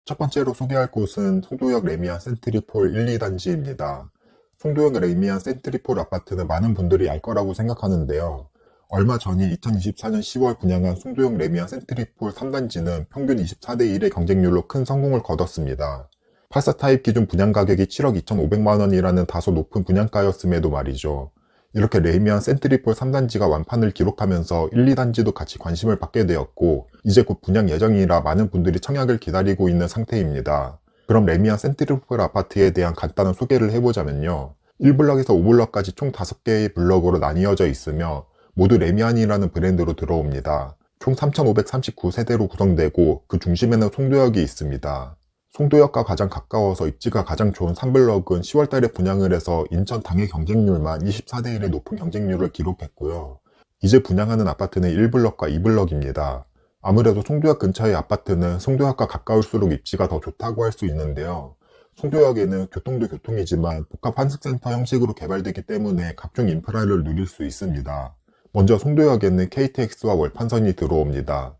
첫 번째로 소개할 곳은 송도역 레미안 센트리폴 1, 2단지입니다. 송도역 레미안 센트리폴 아파트는 많은 분들이 알 거라고 생각하는데요. 얼마 전인 2024년 10월 분양한 송도역 레미안 센트리폴 3단지는 평균 24대 1의 경쟁률로 큰 성공을 거뒀습니다. 84 타입 기준 분양 가격이 7억 2,500만 원이라는 다소 높은 분양가였음에도 말이죠. 이렇게 레미안 센트리폴 3단지가 완판을 기록하면서 1, 2단지도 같이 관심을 받게 되었고 이제 곧 분양 예정이라 많은 분들이 청약을 기다리고 있는 상태입니다. 그럼 레미안 센트리폴 아파트에 대한 간단한 소개를 해보자면요. 1블럭에서 5블럭까지 총 5개의 블럭으로 나뉘어져 있으며 모두 레미안이라는 브랜드로 들어옵니다. 총 3,539세대로 구성되고 그 중심에는 송도역이 있습니다. 송도역과 가장 가까워서 입지가 가장 좋은 3블럭은 10월달에 분양을 해서 인천 당해 경쟁률만 24대 1의 높은 경쟁률을 기록했고요. 이제 분양하는 아파트는 1블럭과 2블럭입니다. 아무래도 송도역 근처의 아파트는 송도역과 가까울수록 입지가 더 좋다고 할 수 있는데요. 송도역에는 교통도 교통이지만 복합 환승센터 형식으로 개발되기 때문에 각종 인프라를 누릴 수 있습니다. 먼저 송도역에는 KTX와 월판선이 들어옵니다.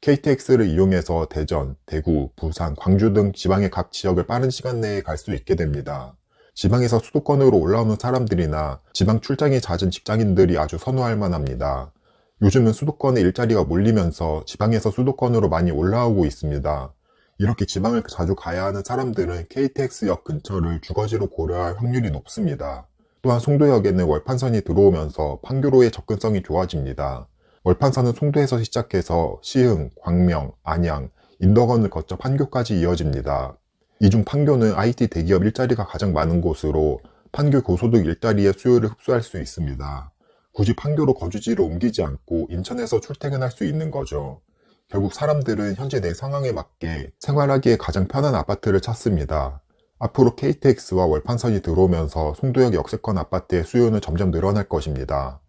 KTX를 이용해서 대전, 대구, 부산, 광주 등 지방의 각 지역을 빠른 시간 내에 갈 수 있게 됩니다. 지방에서 수도권으로 올라오는 사람들이나 지방 출장이 잦은 직장인들이 아주 선호할 만합니다. 요즘은 수도권에 일자리가 몰리면서 지방에서 수도권으로 많이 올라오고 있습니다. 이렇게 지방을 자주 가야 하는 사람들은 KTX역 근처를 주거지로 고려할 확률이 높습니다. 또한 송도역에는 월판선이 들어오면서 판교로의 접근성이 좋아집니다. 월판선은 송도에서 시작해서 시흥, 광명, 안양, 인덕원을 거쳐 판교까지 이어집니다. 이 중 판교는 IT 대기업 일자리가 가장 많은 곳으로 판교 고소득 일자리의 수요를 흡수할 수 있습니다. 굳이 판교로 거주지를 옮기지 않고 인천에서 출퇴근할 수 있는 거죠. 결국 사람들은 현재 내 상황에 맞게 생활하기에 가장 편한 아파트를 찾습니다. 앞으로 KTX와 월판선이 들어오면서 송도역 역세권 아파트의 수요는 점점 늘어날 것입니다.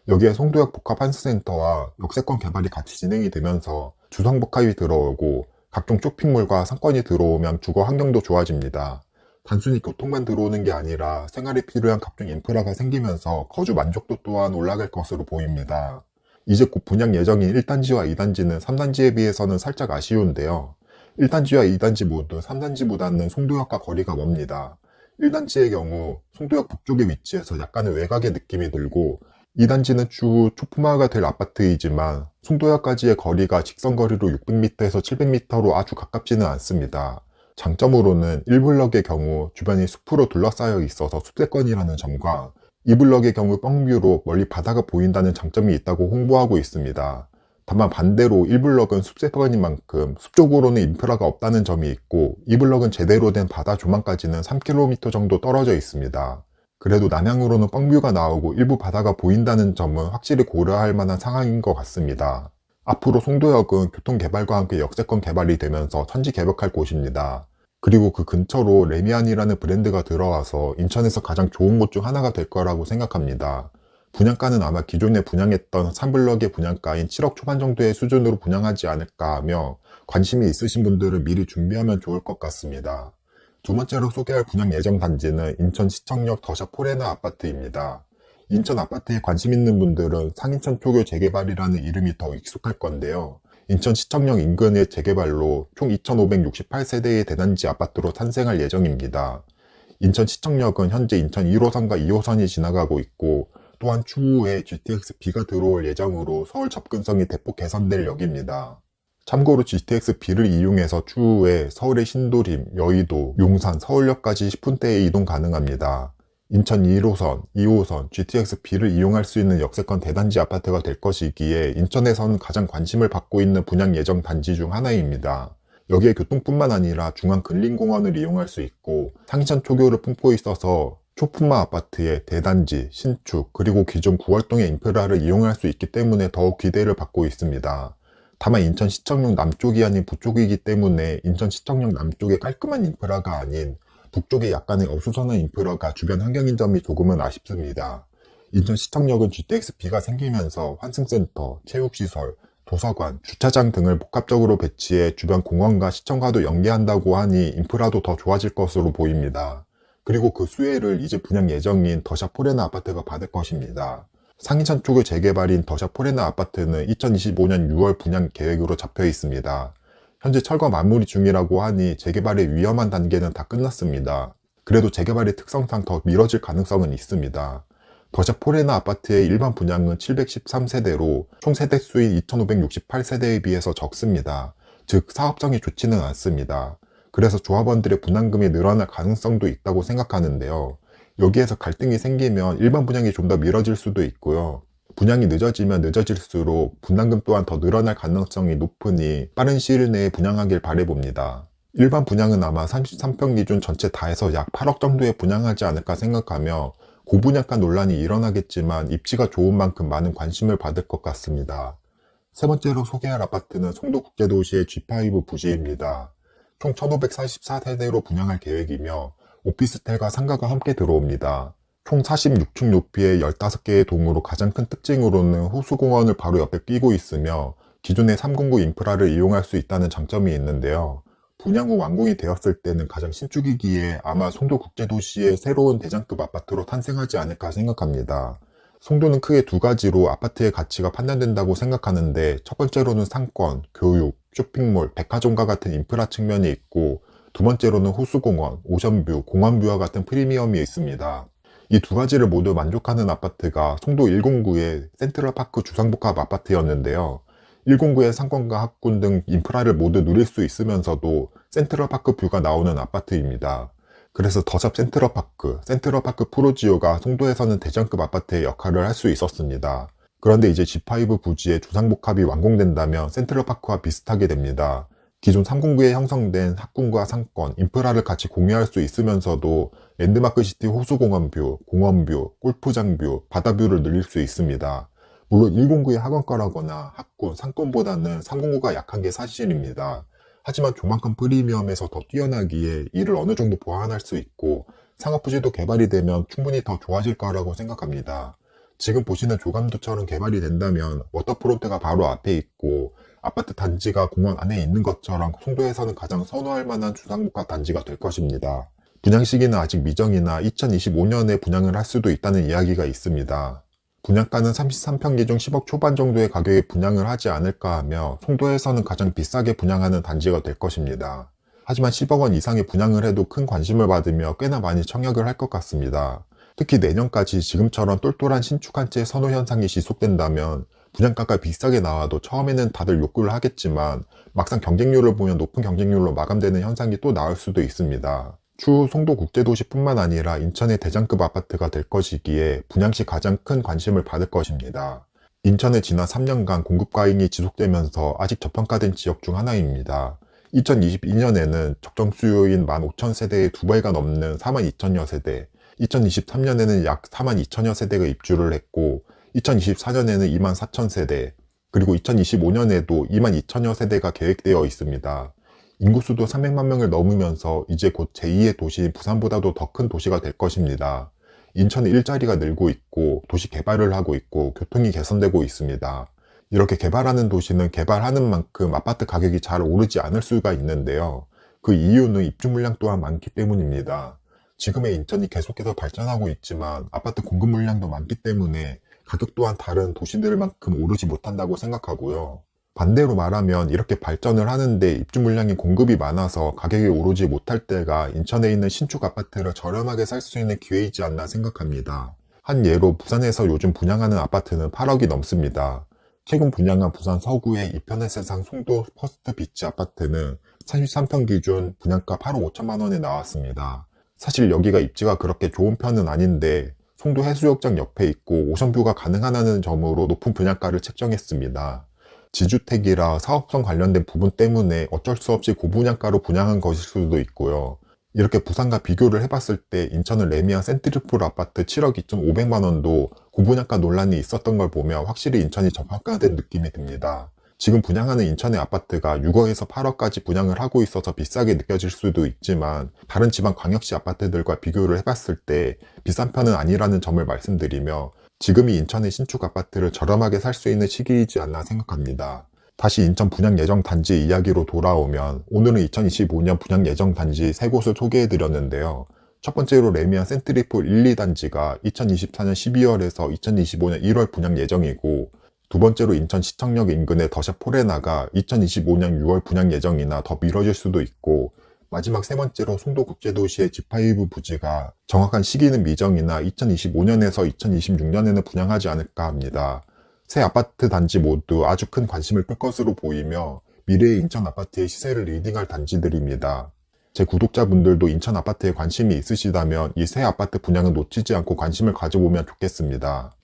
여기에 송도역 복합환승센터와 역세권 개발이 같이 진행이 되면서 주상복합이 들어오고 각종 쇼핑몰과 상권이 들어오면 주거 환경도 좋아집니다. 단순히 교통만 들어오는 게 아니라 생활에 필요한 각종 인프라가 생기면서 거주 만족도 또한 올라갈 것으로 보입니다. 이제 곧 분양 예정인 1단지와 2단지는 3단지에 비해서는 살짝 아쉬운데요. 1단지와 2단지 모두 3단지보다는 송도역과 거리가 멉니다. 1단지의 경우 송도역 북쪽에 위치해서 약간의 외곽의 느낌이 들고 2단지는 추후 초품화가 될 아파트이지만 송도역까지의 거리가 직선거리로 600m에서 700m로 아주 가깝지는 않습니다. 장점으로는 1블럭의 경우 주변이 숲으로 둘러싸여 있어서 숲세권이라는 점과 2블럭의 경우 뻥뷰로 멀리 바다가 보인다는 장점이 있다고 홍보하고 있습니다. 다만 반대로 1블럭은 숲세권인 만큼 숲 쪽으로는 인프라가 없다는 점이 있고 2블럭은 제대로 된 바다 조망까지는 3km 정도 떨어져 있습니다. 그래도 남향으로는 뻥뷰가 나오고 일부 바다가 보인다는 점은 확실히 고려할 만한 상황인 것 같습니다. 앞으로 송도역은 교통개발과 함께 역세권 개발이 되면서 천지개벽할 곳입니다. 그리고 그 근처로 레미안이라는 브랜드가 들어와서 인천에서 가장 좋은 곳 중 하나가 될 거라고 생각합니다. 분양가는 아마 기존에 분양했던 3블럭의 분양가인 7억 초반 정도의 수준으로 분양하지 않을까 하며 관심이 있으신 분들은 미리 준비하면 좋을 것 같습니다. 두 번째로 소개할 분양 예정 단지는 인천 시청역 더샵 포레나 아파트입니다. 인천 아파트에 관심 있는 분들은 상인천 초교 재개발이라는 이름이 더 익숙할 건데요. 인천 시청역 인근의 재개발로 총 2,568세대의 대단지 아파트로 탄생할 예정입니다. 인천 시청역은 현재 인천 1호선과 2호선이 지나가고 있고 또한 추후에 GTX-B가 들어올 예정으로 서울 접근성이 대폭 개선될 역입니다. 참고로 GTX-B를 이용해서 추후에 서울의 신도림, 여의도, 용산, 서울역까지 10분대에 이동 가능합니다. 인천 1호선, 2호선, GTX-B를 이용할 수 있는 역세권 대단지 아파트가 될 것이기에 인천에서는 가장 관심을 받고 있는 분양 예정 단지 중 하나입니다. 여기에 교통뿐만 아니라 중앙 근린공원을 이용할 수 있고 상천 초교를 품고 있어서 초품화 아파트의 대단지, 신축, 그리고 기존 구월동의 인프라를 이용할 수 있기 때문에 더욱 기대를 받고 있습니다. 다만 인천 시청역 남쪽이 아닌 북쪽이기 때문에 인천 시청역 남쪽의 깔끔한 인프라가 아닌 북쪽의 약간의 어수선한 인프라가 주변 환경인 점이 조금은 아쉽습니다. 인천 시청역은 GTX-B가 생기면서 환승센터, 체육시설, 도서관, 주차장 등을 복합적으로 배치해 주변 공원과 시청과도 연계한다고 하니 인프라도 더 좋아질 것으로 보입니다. 그리고 그 수혜를 이제 분양 예정인 더샵 포레나 아파트가 받을 것입니다. 상인천 쪽의 재개발인 더샵 포레나 아파트는 2025년 6월 분양 계획으로 잡혀 있습니다. 현재 철거 마무리 중이라고 하니 재개발의 위험한 단계는 다 끝났습니다. 그래도 재개발의 특성상 더 미뤄질 가능성은 있습니다. 더샵 포레나 아파트의 일반 분양은 713세대로 총 세대수인 2568세대에 비해서 적습니다. 즉 사업성이 좋지는 않습니다. 그래서 조합원들의 분담금이 늘어날 가능성도 있다고 생각하는데요. 여기에서 갈등이 생기면 일반 분양이 좀 더 미뤄질 수도 있고요. 분양이 늦어지면 늦어질수록 분담금 또한 더 늘어날 가능성이 높으니 빠른 시일 내에 분양하길 바라봅니다. 일반 분양은 아마 33평 기준 전체 다 해서 약 8억 정도에 분양하지 않을까 생각하며 고분양가 논란이 일어나겠지만 입지가 좋은 만큼 많은 관심을 받을 것 같습니다. 세 번째로 소개할 아파트는 송도국제도시의 G5 부지입니다. 총 1544세대로 분양할 계획이며 오피스텔과 상가가 함께 들어옵니다. 총 46층 높이의 15개의 동으로 가장 큰 특징으로는 호수공원을 바로 옆에 끼고 있으며 기존의 309 인프라를 이용할 수 있다는 장점이 있는데요. 분양 후 완공이 되었을 때는 가장 신축이기에 아마 송도국제도시의 새로운 대장급 아파트로 탄생하지 않을까 생각합니다. 송도는 크게 두 가지로 아파트의 가치가 판단된다고 생각하는데 첫 번째로는 상권, 교육, 쇼핑몰, 백화점과 같은 인프라 측면이 있고 두 번째로는 호수공원, 오션뷰, 공원뷰와 같은 프리미엄이 있습니다. 이 두 가지를 모두 만족하는 아파트가 송도 109의 센트럴파크 주상복합 아파트였는데요. 109의 상권과 학군 등 인프라를 모두 누릴 수 있으면서도 센트럴파크 뷰가 나오는 아파트입니다. 그래서 더샵 센트럴파크 프로지오가 송도에서는 대장급 아파트의 역할을 할 수 있었습니다. 그런데 이제 G5 부지의 주상복합이 완공된다면 센트럴파크와 비슷하게 됩니다. 기존 309에 형성된 학군과 상권, 인프라를 같이 공유할 수 있으면서도 랜드마크시티 호수공원뷰, 공원뷰, 골프장뷰, 바다뷰를 누릴 수 있습니다. 물론 109의 학원가라거나 학군, 상권보다는 309가 약한 게 사실입니다. 하지만 조만간 프리미엄에서 더 뛰어나기에 이를 어느 정도 보완할 수 있고 상업부지도 개발이 되면 충분히 더 좋아질 거라고 생각합니다. 지금 보시는 조감도처럼 개발이 된다면 워터프론트가 바로 앞에 있고 아파트 단지가 공원 안에 있는 것처럼 송도에서는 가장 선호할 만한 주상복합 단지가 될 것입니다. 분양 시기는 아직 미정이나 2025년에 분양을 할 수도 있다는 이야기가 있습니다. 분양가는 33평 기준 10억 초반 정도의 가격에 분양을 하지 않을까 하며 송도에서는 가장 비싸게 분양하는 단지가 될 것입니다. 하지만 10억 원 이상의 분양을 해도 큰 관심을 받으며 꽤나 많이 청약을 할 것 같습니다. 특히 내년까지 지금처럼 똘똘한 신축 한 채 선호 현상이 지속된다면 분양가가 비싸게 나와도 처음에는 다들 욕구를 하겠지만 막상 경쟁률을 보면 높은 경쟁률로 마감되는 현상이 또 나올 수도 있습니다. 추후 송도국제도시뿐만 아니라 인천의 대장급 아파트가 될 것이기에 분양 시 가장 큰 관심을 받을 것입니다. 인천의 지난 3년간 공급 과잉이 지속되면서 아직 저평가된 지역 중 하나입니다. 2022년에는 적정 수요인 15,000세대의 2배가 넘는 42,000여 세대, 2023년에는 약 42,000여 세대가 입주를 했고 2024년에는 24,000세대, 그리고 2025년에도 22,000여 세대가 계획되어 있습니다. 인구수도 300만 명을 넘으면서 이제 곧 제2의 도시인 부산보다도 더 큰 도시가 될 것입니다. 인천의 일자리가 늘고 있고 도시 개발을 하고 있고 교통이 개선되고 있습니다. 이렇게 개발하는 도시는 개발하는 만큼 아파트 가격이 잘 오르지 않을 수가 있는데요. 그 이유는 입주 물량 또한 많기 때문입니다. 지금의 인천이 계속해서 발전하고 있지만 아파트 공급 물량도 많기 때문에 가격 또한 다른 도시들만큼 오르지 못한다고 생각하고요. 반대로 말하면 이렇게 발전을 하는데 입주 물량이 공급이 많아서 가격이 오르지 못할 때가 인천에 있는 신축 아파트를 저렴하게 살 수 있는 기회이지 않나 생각합니다. 한 예로 부산에서 요즘 분양하는 아파트는 8억이 넘습니다. 최근 분양한 부산 서구의 이편의 세상 송도 퍼스트 비치 아파트는 33평 기준 분양가 8억 5천만 원에 나왔습니다. 사실 여기가 입지가 그렇게 좋은 편은 아닌데 송도 해수욕장 옆에 있고 오션뷰가 가능하다는 점으로 높은 분양가를 책정했습니다. 지주택이라 사업성 관련된 부분 때문에 어쩔 수 없이 고분양가로 분양한 것일 수도 있고요. 이렇게 부산과 비교를 해봤을 때 인천은 레미안 센트리폴 아파트 7억 2,500만 원도 고분양가 논란이 있었던 걸 보면 확실히 인천이 저평가된 느낌이 듭니다. 지금 분양하는 인천의 아파트가 6억에서 8억까지 분양을 하고 있어서 비싸게 느껴질 수도 있지만 다른 지방 광역시 아파트들과 비교를 해봤을 때 비싼 편은 아니라는 점을 말씀드리며 지금이 인천의 신축 아파트를 저렴하게 살 수 있는 시기이지 않나 생각합니다. 다시 인천 분양 예정 단지 이야기로 돌아오면 오늘은 2025년 분양 예정 단지 3곳을 소개해드렸는데요. 첫 번째로 레미안 센트리폴 1, 2단지가 2024년 12월에서 2025년 1월 분양 예정이고 두 번째로 인천시청역 인근의 더샵 포레나가 2025년 6월 분양 예정이나 더 미뤄질 수도 있고, 마지막 세 번째로 송도국제도시의 G5 부지가 정확한 시기는 미정이나 2025년에서 2026년에는 분양하지 않을까 합니다. 새 아파트 단지 모두 아주 큰 관심을 끌 것으로 보이며 미래의 인천 아파트의 시세를 리딩할 단지들입니다. 제 구독자분들도 인천 아파트에 관심이 있으시다면 이 새 아파트 분양은 놓치지 않고 관심을 가져보면 좋겠습니다.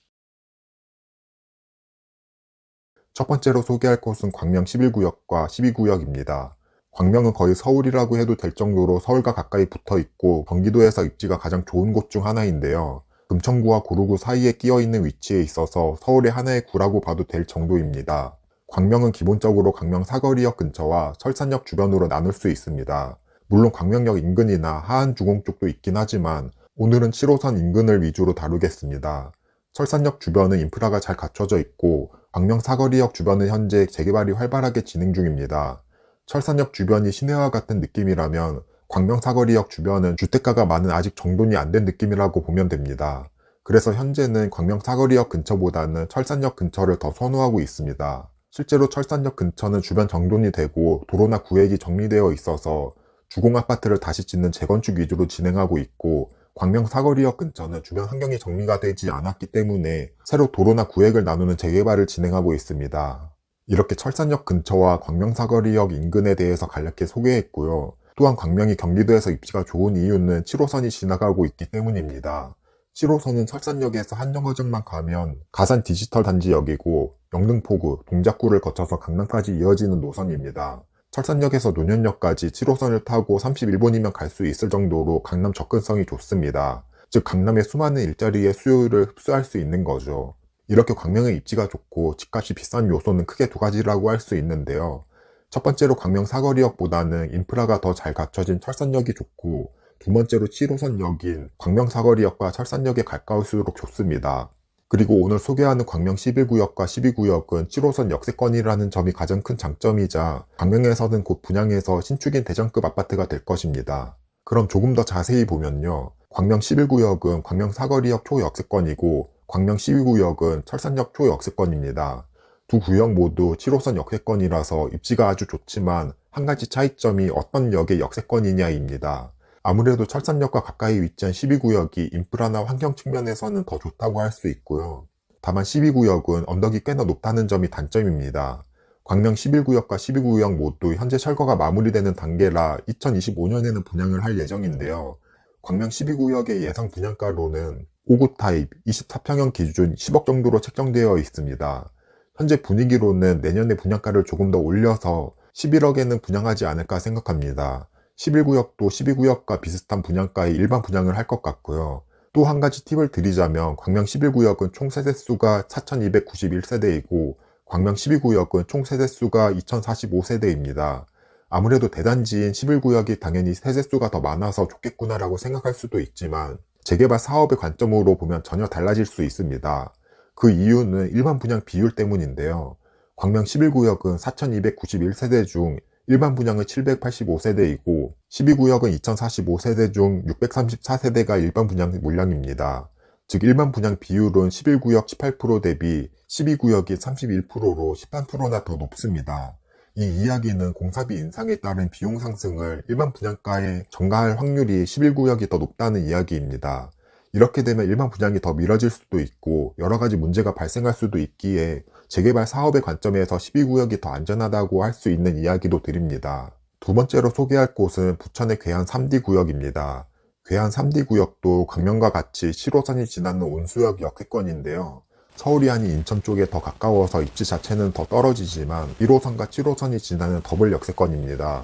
첫 번째로 소개할 곳은 광명 11구역과 12구역입니다. 광명은 거의 서울이라고 해도 될 정도로 서울과 가까이 붙어 있고 경기도에서 입지가 가장 좋은 곳 중 하나인데요. 금천구와 구로구 사이에 끼어 있는 위치에 있어서 서울의 하나의 구라고 봐도 될 정도입니다. 광명은 기본적으로 광명 사거리역 근처와 설산역 주변으로 나눌 수 있습니다. 물론 광명역 인근이나 하안주공 쪽도 있긴 하지만 오늘은 7호선 인근을 위주로 다루겠습니다. 설산역 주변은 인프라가 잘 갖춰져 있고 광명 사거리역 주변은 현재 재개발이 활발하게 진행 중입니다. 철산역 주변이 시내와 같은 느낌이라면 광명 사거리역 주변은 주택가가 많은 아직 정돈이 안 된 느낌이라고 보면 됩니다. 그래서 현재는 광명 사거리역 근처보다는 철산역 근처를 더 선호하고 있습니다. 실제로 철산역 근처는 주변 정돈이 되고 도로나 구획이 정리되어 있어서 주공 아파트를 다시 짓는 재건축 위주로 진행하고 있고, 광명 사거리역 근처는 주변 환경이 정리가 되지 않았기 때문에 새로 도로나 구획을 나누는 재개발을 진행하고 있습니다. 이렇게 철산역 근처와 광명 사거리역 인근에 대해서 간략히 소개했고요. 또한 광명이 경기도에서 입지가 좋은 이유는 7호선이 지나가고 있기 때문입니다. 7호선은 설산역에서 한정거장만 가면 가산 디지털 단지역이고 영등포구, 동작구를 거쳐서 강남까지 이어지는 노선입니다. 철산역에서 논현역까지 7호선을 타고 31분이면 갈 수 있을 정도로 강남 접근성이 좋습니다. 즉 강남의 수많은 일자리의 수요를 흡수할 수 있는 거죠. 이렇게 광명의 입지가 좋고 집값이 비싼 요소는 크게 두 가지라고 할 수 있는데요. 첫 번째로 광명 사거리역보다는 인프라가 더 잘 갖춰진 철산역이 좋고, 두 번째로 7호선역인 광명 사거리역과 철산역에 가까울수록 좋습니다. 그리고 오늘 소개하는 광명 11구역과 12구역은 7호선 역세권이라는 점이 가장 큰 장점이자 광명에서는 곧 분양해서 신축인 대전급 아파트가 될 것입니다. 그럼 조금 더 자세히 보면요. 광명 11구역은 광명 사거리역 초역세권이고 광명 12구역은 철산역 초역세권입니다. 두 구역 모두 7호선 역세권이라서 입지가 아주 좋지만 한 가지 차이점이 어떤 역의 역세권이냐입니다. 아무래도 철산역과 가까이 위치한 12구역이 인프라나 환경 측면에서는 더 좋다고 할 수 있고요. 다만 12구역은 언덕이 꽤나 높다는 점이 단점입니다. 광명 11구역과 12구역 모두 현재 철거가 마무리되는 단계라 2025년에는 분양을 할 예정인데요. 광명 12구역의 예상 분양가로는 5구 타입 24평형 기준 10억 정도로 책정되어 있습니다. 현재 분위기로는 내년에 분양가를 조금 더 올려서 11억에는 분양하지 않을까 생각합니다. 11구역도 12구역과 비슷한 분양가의 일반 분양을 할 것 같고요. 또 한 가지 팁을 드리자면 광명 11구역은 총 세대수가 4291세대이고 광명 12구역은 총 세대수가 2045세대입니다. 아무래도 대단지인 11구역이 당연히 세대수가 더 많아서 좋겠구나라고 생각할 수도 있지만 재개발 사업의 관점으로 보면 전혀 달라질 수 있습니다. 그 이유는 일반 분양 비율 때문인데요. 광명 11구역은 4291세대 중 일반 분양은 785세대이고 12구역은 2045세대 중 634세대가 일반 분양 물량입니다. 즉 일반 분양 비율은 11구역 18% 대비 12구역이 31%로 13%나 더 높습니다. 이 이야기는 공사비 인상에 따른 비용 상승을 일반 분양가에 전가할 확률이 11구역이 더 높다는 이야기입니다. 이렇게 되면 일반 분양이 더 미뤄질 수도 있고 여러 가지 문제가 발생할 수도 있기에 재개발 사업의 관점에서 12구역이 더 안전하다고 할 수 있는 이야기도 드립니다. 두 번째로 소개할 곳은 부천의 괴한 3D 구역입니다. 괴한 3D 구역도 광명과 같이 7호선이 지나는 온수역 역세권인데요. 서울이 아닌 인천 쪽에 더 가까워서 입지 자체는 더 떨어지지만 1호선과 7호선이 지나는 더블 역세권입니다.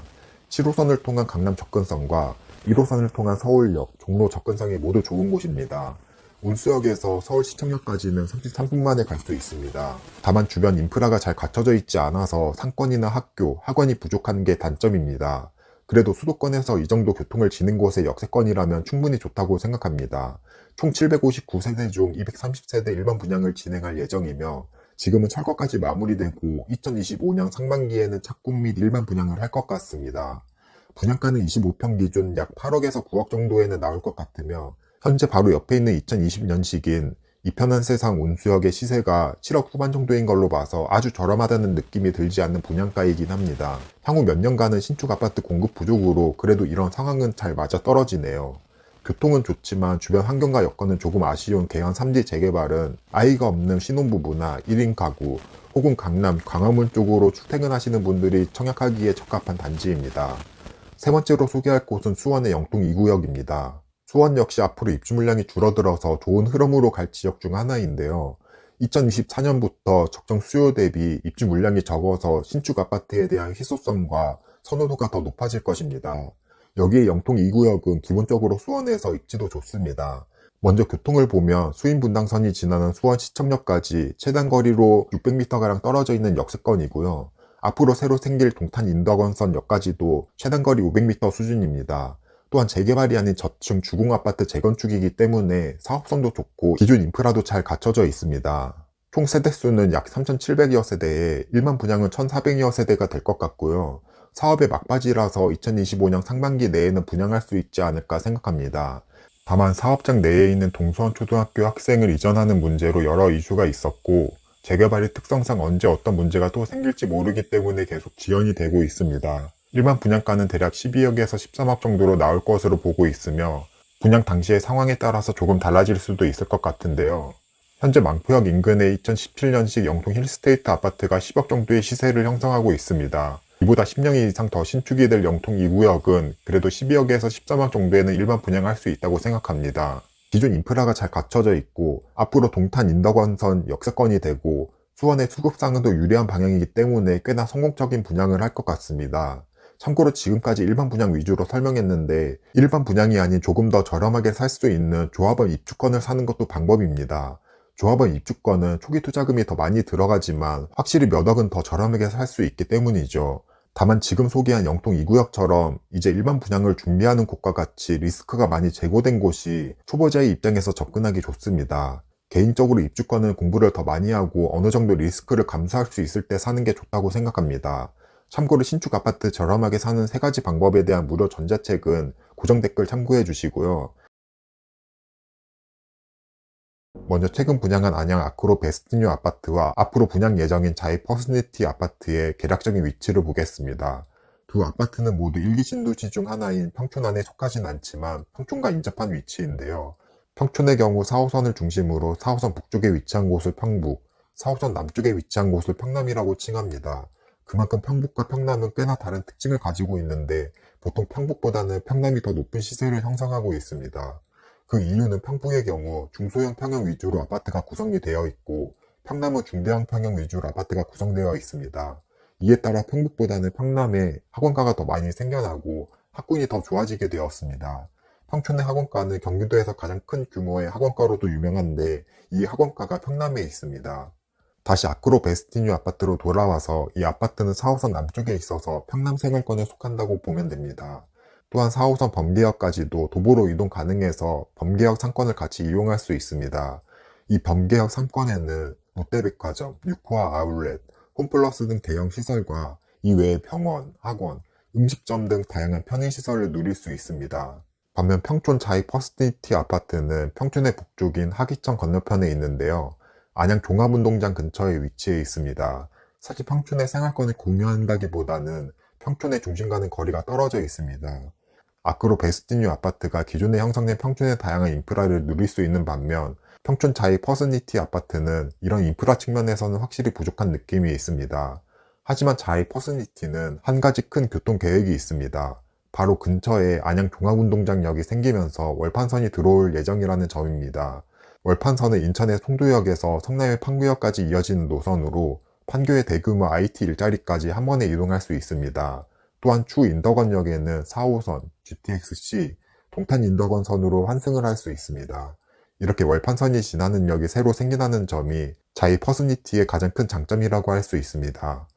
7호선을 통한 강남 접근성과 1호선을 통한 서울역, 종로 접근성이 모두 좋은 곳입니다. 온수역에서 서울시청역까지는 33분 만에 갈 수 있습니다. 다만 주변 인프라가 잘 갖춰져 있지 않아서 상권이나 학교, 학원이 부족한 게 단점입니다. 그래도 수도권에서 이 정도 교통을 지닌 곳의 역세권이라면 충분히 좋다고 생각합니다. 총 759세대 중 230세대 일반 분양을 진행할 예정이며 지금은 철거까지 마무리되고 2025년 상반기에는 착공 및 일반 분양을 할 것 같습니다. 분양가는 25평 기준 약 8억에서 9억 정도에는 나올 것 같으며 현재 바로 옆에 있는 2020년식인 이 편한 세상 온수역의 시세가 7억 후반 정도인 걸로 봐서 아주 저렴하다는 느낌이 들지 않는 분양가이긴 합니다. 향후 몇 년간은 신축 아파트 공급 부족으로 그래도 이런 상황은 잘 맞아 떨어지네요. 교통은 좋지만 주변 환경과 여건은 조금 아쉬운 개현 3지 재개발은 아이가 없는 신혼부부나 1인 가구 혹은 강남, 광화문 쪽으로 출퇴근하시는 분들이 청약하기에 적합한 단지입니다. 세 번째로 소개할 곳은 수원의 영통 2구역입니다. 수원 역시 앞으로 입주 물량이 줄어들어서 좋은 흐름으로 갈 지역 중 하나인데요. 2024년부터 적정 수요 대비 입주 물량이 적어서 신축 아파트에 대한 희소성과 선호도가 더 높아질 것입니다. 여기에 영통 2구역은 기본적으로 수원에서 입지도 좋습니다. 먼저 교통을 보면 수인분당선이 지나는 수원시청역까지 최단 거리로 600m가량 떨어져 있는 역세권이고요. 앞으로 새로 생길 동탄 인덕원선역까지도 최단 거리 500m 수준입니다. 또한 재개발이 아닌 저층 주공아파트 재건축이기 때문에 사업성도 좋고 기존 인프라도 잘 갖춰져 있습니다. 총 세대수는 약 3,700여 세대에 1만 분양은 1,400여 세대가 될 것 같고요. 사업의 막바지라서 2025년 상반기 내에는 분양할 수 있지 않을까 생각합니다. 다만 사업장 내에 있는 동수원 초등학교 학생을 이전하는 문제로 여러 이슈가 있었고 재개발의 특성상 언제 어떤 문제가 또 생길지 모르기 때문에 계속 지연이 되고 있습니다. 일반 분양가는 대략 12억에서 13억 정도로 나올 것으로 보고 있으며 분양 당시의 상황에 따라서 조금 달라질 수도 있을 것 같은데요. 현재 망포역 인근의 2017년식 영통 힐스테이트 아파트가 10억 정도의 시세를 형성하고 있습니다. 이보다 10년 이상 더 신축이 될 영통 2구역은 그래도 12억에서 13억 정도에는 일반 분양할 수 있다고 생각합니다. 기존 인프라가 잘 갖춰져 있고 앞으로 동탄 인덕원선 역세권이 되고 수원의 수급상으로 유리한 방향이기 때문에 꽤나 성공적인 분양을 할 것 같습니다. 참고로 지금까지 일반 분양 위주로 설명했는데 일반 분양이 아닌 조금 더 저렴하게 살 수 있는 조합원 입주권을 사는 것도 방법입니다. 조합원 입주권은 초기 투자금이 더 많이 들어가지만 확실히 몇 억은 더 저렴하게 살 수 있기 때문이죠. 다만 지금 소개한 영통 2구역처럼 이제 일반 분양을 준비하는 곳과 같이 리스크가 많이 제고된 곳이 초보자의 입장에서 접근하기 좋습니다. 개인적으로 입주권은 공부를 더 많이 하고 어느 정도 리스크를 감수할 수 있을 때 사는 게 좋다고 생각합니다. 참고로 신축 아파트 저렴하게 사는 3가지 방법에 대한 무료 전자책은 고정 댓글 참고해 주시고요. 먼저 최근 분양한 안양 아크로 베스트뉴 아파트와 앞으로 분양 예정인 자이 퍼스니티 아파트의 계략적인 위치를 보겠습니다. 두 아파트는 모두 1기 신도시 중 하나인 평촌 안에 속하진 않지만 평촌과 인접한 위치인데요. 평촌의 경우 4호선을 중심으로 4호선 북쪽에 위치한 곳을 평북, 4호선 남쪽에 위치한 곳을 평남이라고 칭합니다. 그만큼 평북과 평남은 꽤나 다른 특징을 가지고 있는데 보통 평북보다는 평남이 더 높은 시세를 형성하고 있습니다. 그 이유는 평북의 경우 중소형 평형 위주로 아파트가 구성이 되어 있고 평남은 중대형 평형 위주로 아파트가 구성되어 있습니다. 이에 따라 평북보다는 평남에 학원가가 더 많이 생겨나고 학군이 더 좋아지게 되었습니다. 평촌의 학원가는 경기도에서 가장 큰 규모의 학원가로도 유명한데 이 학원가가 평남에 있습니다. 다시 아크로 베스티뉴 아파트로 돌아와서 이 아파트는 4호선 남쪽에 있어서 평남 생활권에 속한다고 보면 됩니다. 또한 4호선 범계역까지도 도보로 이동 가능해서 범계역 상권을 같이 이용할 수 있습니다. 이 범계역 상권에는 롯데백화점, 유코아 아울렛, 홈플러스 등 대형 시설과 이외에 병원, 학원, 음식점 등 다양한 편의시설을 누릴 수 있습니다. 반면 평촌 자이 퍼스니티 아파트는 평촌의 북쪽인 하기천 건너편에 있는데요. 안양 종합운동장 근처에 위치해 있습니다. 사실 평촌의 생활권을 공유한다기보다는 평촌의 중심과는 거리가 떨어져 있습니다. 아크로 베스티뉴 아파트가 기존에 형성된 평촌의 다양한 인프라를 누릴 수 있는 반면 평촌 자이 퍼스니티 아파트는 이런 인프라 측면에서는 확실히 부족한 느낌이 있습니다. 하지만 자이 퍼스니티는 한 가지 큰 교통 계획이 있습니다. 바로 근처에 안양 종합운동장역이 생기면서 월판선이 들어올 예정이라는 점입니다. 월판선은 인천의 송도역에서 성남의 판교역까지 이어지는 노선으로 판교의 대규모 IT 일자리까지 한 번에 이동할 수 있습니다. 또한 추 인덕원역에는 4호선, GTX-C, 동탄 인덕원선으로 환승을 할 수 있습니다. 이렇게 월판선이 지나는 역이 새로 생긴다는 점이 자이 퍼스니티의 가장 큰 장점이라고 할 수 있습니다.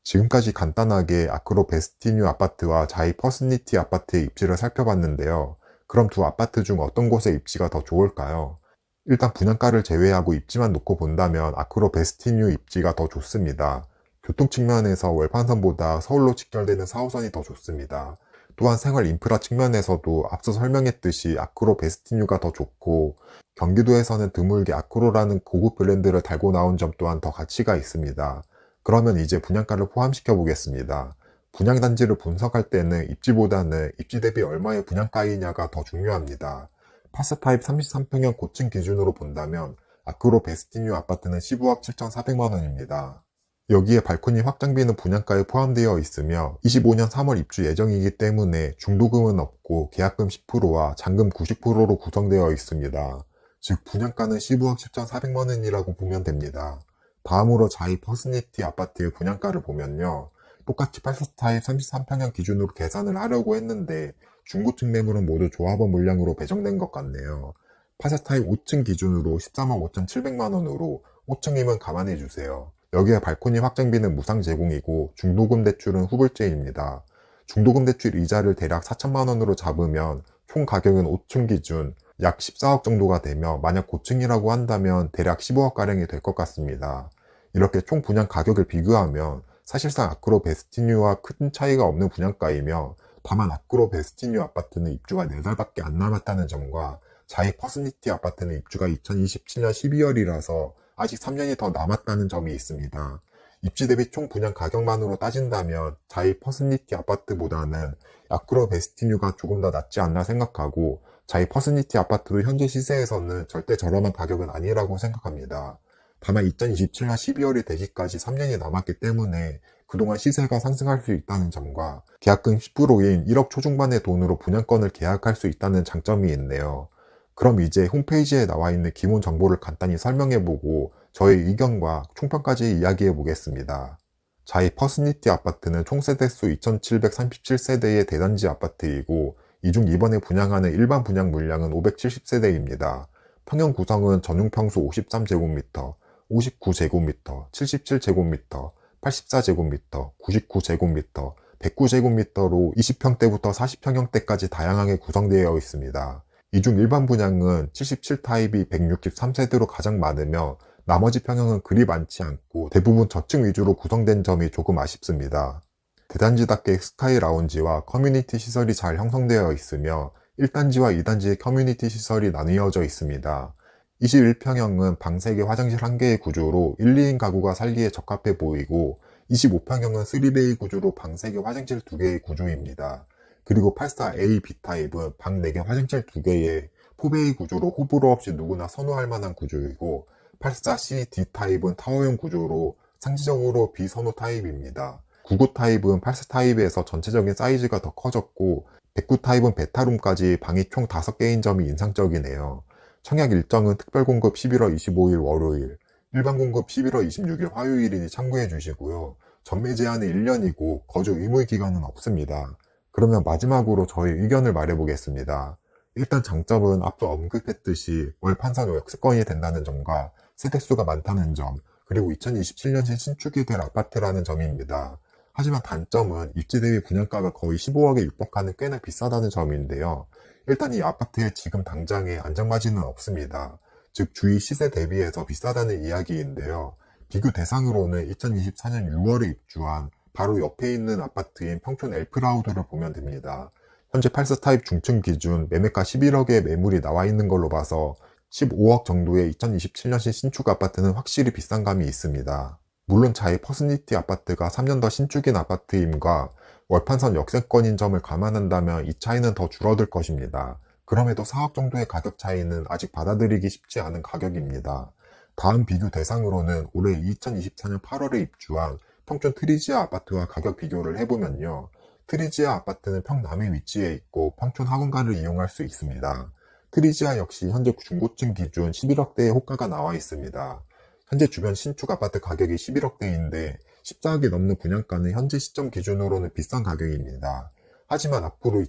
지금까지 간단하게 아크로 베스티뉴 아파트와 자이 퍼스니티 아파트의 입지를 살펴봤는데요. 그럼 두 아파트 중 어떤 곳의 입지가 더 좋을까요? 일단 분양가를 제외하고 입지만 놓고 본다면 아크로 베스티뉴 입지가 더 좋습니다. 교통 측면에서 월판선보다 서울로 직결되는 4호선이 더 좋습니다. 또한 생활 인프라 측면에서도 앞서 설명했듯이 아크로 베스티뉴가 더 좋고, 경기도에서는 드물게 아크로라는 고급 브랜드를 달고 나온 점 또한 더 가치가 있습니다. 그러면 이제 분양가를 포함시켜 보겠습니다. 분양단지를 분석할 때는 입지보다는 입지 대비 얼마의 분양가이냐가 더 중요합니다. 파스타입 33평형 고층 기준으로 본다면 아크로 베스티뉴 아파트는 15억 7,400만 원입니다. 여기에 발코니 확장비는 분양가에 포함되어 있으며 25년 3월 입주 예정이기 때문에 중도금은 없고 계약금 10%와 잔금 90%로 구성되어 있습니다. 즉 분양가는 15억 7,400만 원이라고 보면 됩니다. 다음으로 자이 퍼스니티 아파트의 분양가를 보면요. 똑같이 8스타입 33평형 기준으로 계산을 하려고 했는데 중고층 매물은 모두 조합원 물량으로 배정된 것 같네요. 8스타입 5층 기준으로 13억 5,700만 원으로 5층이면 감안해 주세요. 여기에 발코니 확장비는 무상 제공이고 중도금 대출은 후불제입니다. 중도금 대출 이자를 대략 4천만 원으로 잡으면 총 가격은 5층 기준 약 14억 정도가 되며 만약 고층이라고 한다면 대략 15억가량이 될 것 같습니다. 이렇게 총 분양 가격을 비교하면 사실상 아크로 베스티뉴와 큰 차이가 없는 분양가이며 다만 아크로 베스티뉴 아파트는 입주가 4달밖에 안 남았다는 점과 자이 퍼스니티 아파트는 입주가 2027년 12월이라서 아직 3년이 더 남았다는 점이 있습니다. 입지 대비 총 분양 가격만으로 따진다면 자이 퍼스니티 아파트보다는 아크로 베스티뉴가 조금 더 낫지 않나 생각하고 자이 퍼스니티 아파트도 현재 시세에서는 절대 저렴한 가격은 아니라고 생각합니다. 다만 2027년 12월이 되기까지 3년이 남았기 때문에 그동안 시세가 상승할 수 있다는 점과 계약금 10%인 1억 초중반의 돈으로 분양권을 계약할 수 있다는 장점이 있네요. 그럼 이제 홈페이지에 나와 있는 기본 정보를 간단히 설명해보고 저의 의견과 총평까지 이야기해 보겠습니다. 자이 퍼스니티 아파트는 총 세대수 2737세대의 대단지 아파트이고 이 중 이번에 분양하는 일반 분양 물량은 570세대입니다. 평형 구성은 전용평수 53제곱미터, 59제곱미터, 77제곱미터, 84제곱미터, 99제곱미터, 109제곱미터로 20평대부터 40평형대까지 다양하게 구성되어 있습니다. 이 중 일반 분양은 77타입이 163세대로 가장 많으며 나머지 평형은 그리 많지 않고 대부분 저층 위주로 구성된 점이 조금 아쉽습니다. 대단지답게 스카이 라운지와 커뮤니티 시설이 잘 형성되어 있으며 1단지와 2단지의 커뮤니티 시설이 나뉘어져 있습니다. 21평형은 방 3개 화장실 1개의 구조로 1, 2인 가구가 살기에 적합해 보이고 25평형은 3베이 구조로 방 3개 화장실 2개의 구조입니다. 그리고 84A B타입은 방 4개 화장실 2개의 4베이 구조로 호불호 없이 누구나 선호할 만한 구조이고 84C D타입은 타워형 구조로 상시적으로 비선호 타입입니다. 99 타입은 84 타입에서 전체적인 사이즈가 더 커졌고 109 타입은 베타룸까지 방이 총 5개인 점이 인상적이네요. 청약 일정은 특별 공급 11월 25일 월요일, 일반 공급 11월 26일 화요일이니 참고해 주시고요. 전매 제한은 1년이고 거주 의무 기간은 없습니다. 그러면 마지막으로 저의 의견을 말해보겠습니다. 일단 장점은 앞서 언급했듯이 월 판사로 역세권이 된다는 점과 세대수가 많다는 점, 그리고 2027년식 신축이 될 아파트라는 점입니다. 하지만 단점은 입지 대비 분양가가 거의 15억에 육박하는 꽤나 비싸다는 점인데요. 일단 이 아파트에 지금 당장에 안정마진은 없습니다. 즉 주위 시세 대비해서 비싸다는 이야기인데요. 비교 대상으로는 2024년 6월에 입주한 바로 옆에 있는 아파트인 평촌 엘프라우드를 보면 됩니다. 현재 8스 타입 중층 기준 매매가 11억의 매물이 나와 있는 걸로 봐서 15억 정도의 2027년식 신축 아파트는 확실히 비싼 감이 있습니다. 물론 자이 퍼스니티 아파트가 3년 더 신축인 아파트임과 월판선 역세권인 점을 감안한다면 이 차이는 더 줄어들 것입니다. 그럼에도 4억 정도의 가격 차이는 아직 받아들이기 쉽지 않은 가격입니다. 다음 비교 대상으로는 올해 2024년 8월에 입주한 평촌 트리지아 아파트와 가격 비교를 해보면요. 트리지아 아파트는 평남에 위치해 있고 평촌 학원가를 이용할 수 있습니다. 트리지아 역시 현재 중고층 기준 11억대의 호가가 나와 있습니다. 현재 주변 신축 아파트 가격이 11억대인데 14억이 넘는 분양가는 현재 시점 기준으로는 비싼 가격입니다. 하지만 앞으로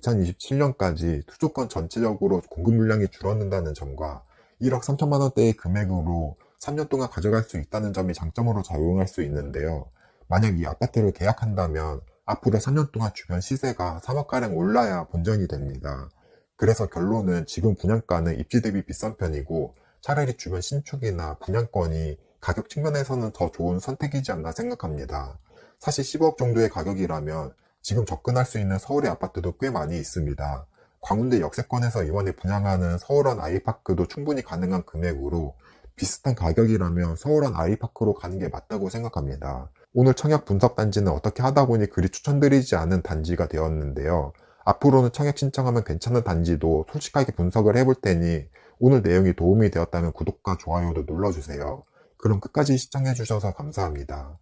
2027년까지 수도권 전체적으로 공급 물량이 줄어든다는 점과 1억 3천만 원대의 금액으로 3년 동안 가져갈 수 있다는 점이 장점으로 작용할 수 있는데요. 만약 이 아파트를 계약한다면 앞으로 3년 동안 주변 시세가 3억가량 올라야 본전이 됩니다. 그래서 결론은 지금 분양가는 입지 대비 비싼 편이고 차라리 주변 신축이나 분양권이 가격 측면에서는 더 좋은 선택이지 않나 생각합니다. 사실 15억 정도의 가격이라면 지금 접근할 수 있는 서울의 아파트도 꽤 많이 있습니다. 광운대 역세권에서 이번에 분양하는 서울원 아이파크도 충분히 가능한 금액으로 비슷한 가격이라면 서울원 아이파크로 가는 게 맞다고 생각합니다. 오늘 청약 분석 단지는 어떻게 하다 보니 그리 추천드리지 않은 단지가 되었는데요. 앞으로는 청약 신청하면 괜찮은 단지도 솔직하게 분석을 해볼 테니 오늘 내용이 도움이 되었다면 구독과 좋아요도 눌러주세요. 그럼 끝까지 시청해주셔서 감사합니다.